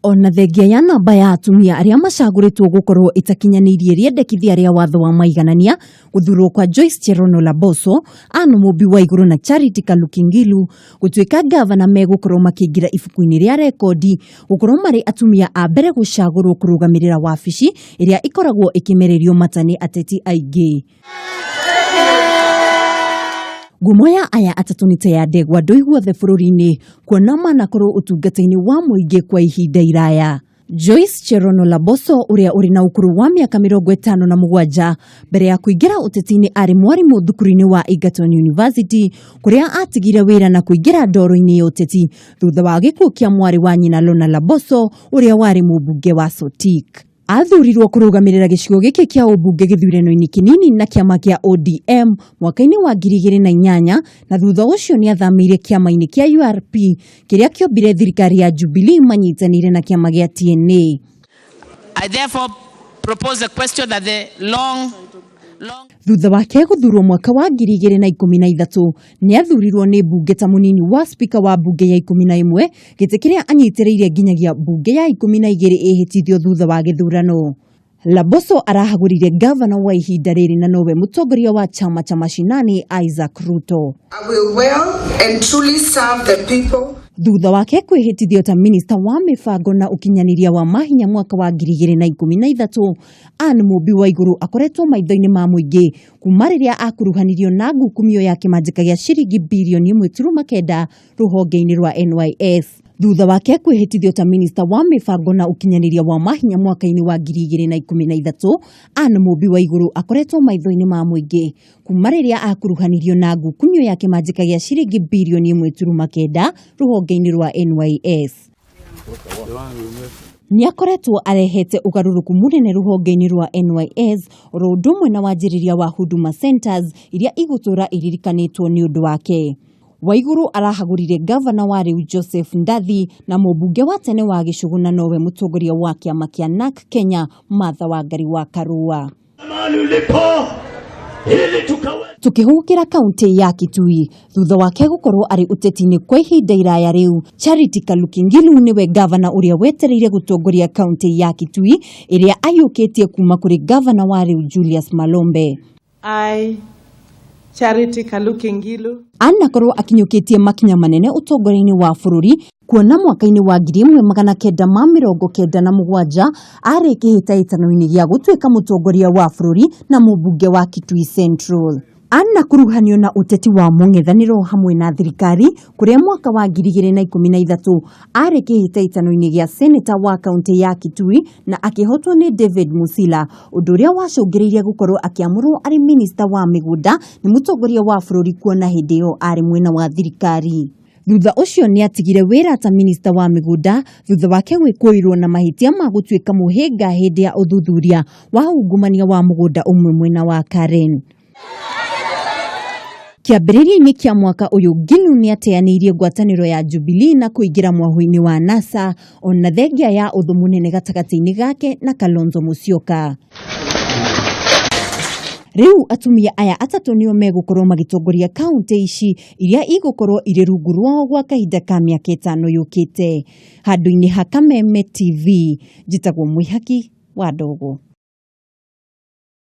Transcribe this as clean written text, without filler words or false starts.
Ona thengia ya namba ya atumia aria macaguritwo gukorwo itakinyanirie riendekithia ria watho wa maiganania guthurwo kwa Joyce Cherono Laboso, Anne Mumbi wa iguru na Charity Kalukingilu gutuika gavana megukorwo makiingira ibuku-ini ria rekodi gukorwo mari atumia a mbere gucagurwo kurugamirira wabici iria ikoragwo ikimererio matani ateti aingi. Ngumo ya aya atatu ni ya ndegwa ndoiguothe bururi-ini kuona manakorwo utungata-ini wa muingi kwa ihinda iraya. Joyce Cherono Laboso uria uri na ukuru wa miaka 57 mbere ya kuingira uteti-ini ari mwarimu thukuru-ini wa Egerton University kuria atigire wira na kuingira ndoro-ini ya uteti thutha wa gikuo kia mwari wa nyina Lona Laboso uria wari mubunge wa Sotik. Athurirwo kurugamirira gicigo giki kia ubunge githurano-ini kinini na kiama kia ODM mwaka-ini wa 2008 na thutha ucio ni athamire kiama-ini kia URP kiria kiombire thirikari ya Jubilee manyitanire na kiama gia TNA. I therefore propose a question that the long thutha wake guthurwo mwaka wa 2013 ni athurirwo ni bunge ta munini wa speaker wa bunge ya 11 gite kiria anyitireire nginyagia bunge ya 12 ihitithio thutha wa githurano. Laboso arahagurire governor wa ihinda riri na nowe mutongoria wa chama cha mashinani Isaac Ruto. I will well and truly serve the people. Thutha wake kwihitithio ta minister wa mibango na ukinyaniria wa mahinya mwaka wa 2013, Anne Mumbi wa iguru akoretwo maitho-ini ma muingi kuma riria akuruhanirio na ngukumio ya kimanjika gia ciringi bilioni 1.9 ruhonge-ini rwa NYS. Thutha wake kwihitithio ta minister wa mibango na ukinyaniria wa mahinya mwaka-ini wa 2013, Anne Mumbi wa iguru akoretwo maitho-ini ma muingi kuma riria akuruhanirio na ngukumio ya kimanjika gia ciringi bilioni 1.9 ruhonge-ini rwa NYS. Ni akoretwo arehete ugaruruku munene ruhonge-ini rwa NYS ro na wanjiriria wa Huduma Centers iria igutura iririkanitwo ni undu wake. Waiguru arahagurire governor wa riu Joseph Ndathi na mubunge wa tene wa Gicuguna nowe mutongoria wa kiama kia NARC Kenya Martha Wangari wa Karua. Tukihukira kaunti ya Kitui thutha wake gukorwo ari uteti-ini kwa ihinda iraya riu, Charity Kalukingilu niwe governor uria wetereire gutongoria kaunti ya Kitui iria ayukitie kuma kuri governor wa riu Julius Malombe. Charity Kalukingilu anakorwo akinyukitie makinya manene utongoria-ini wa bururi kuona mwaka-ini wa 1997 ari kihitaitano-ini gia gutuika mutongoria wa bururi na mubunge wa Kitui Central. Anakuruhanio na uteti wa mung'ethaniro hamwe na thirikari kuria mwaka wa 2013 ari kihitaitano-ini gia senator wa kaunti ya Kitui na akihotwo ni David Musila, undu uria wacungiriire gukorwo akiamurwo ari minister wa migunda ni mutongoria wa bururi kuona hindi iyo ari mwena wa thirikari. Thutha ucio ni atigire wira ta minister wa migunda thutha wake gwikuirwo na mahitia ma gutuika muhinga hindi ya uthuthuria wa ungumania wa mugunda umwe mwena wa Karen. Kiambiriria-ini kia mwaka uyu Gilu ni ateanirie ngwataniro ya Jubilee na kuingira mwahu-ini wa NASA ona thengia ya uthu munene gatagati-ini gake na Kalonzo Musyoka. Riu atumia aya atatu nio megukorwo magitongoria kaunti ici iria igukorwo iri rungu rwao gwa kahinda ka miaka 5 yukite. Handu-ini ha Kameme TV, njitagwo Mwihaki wa Ndogo.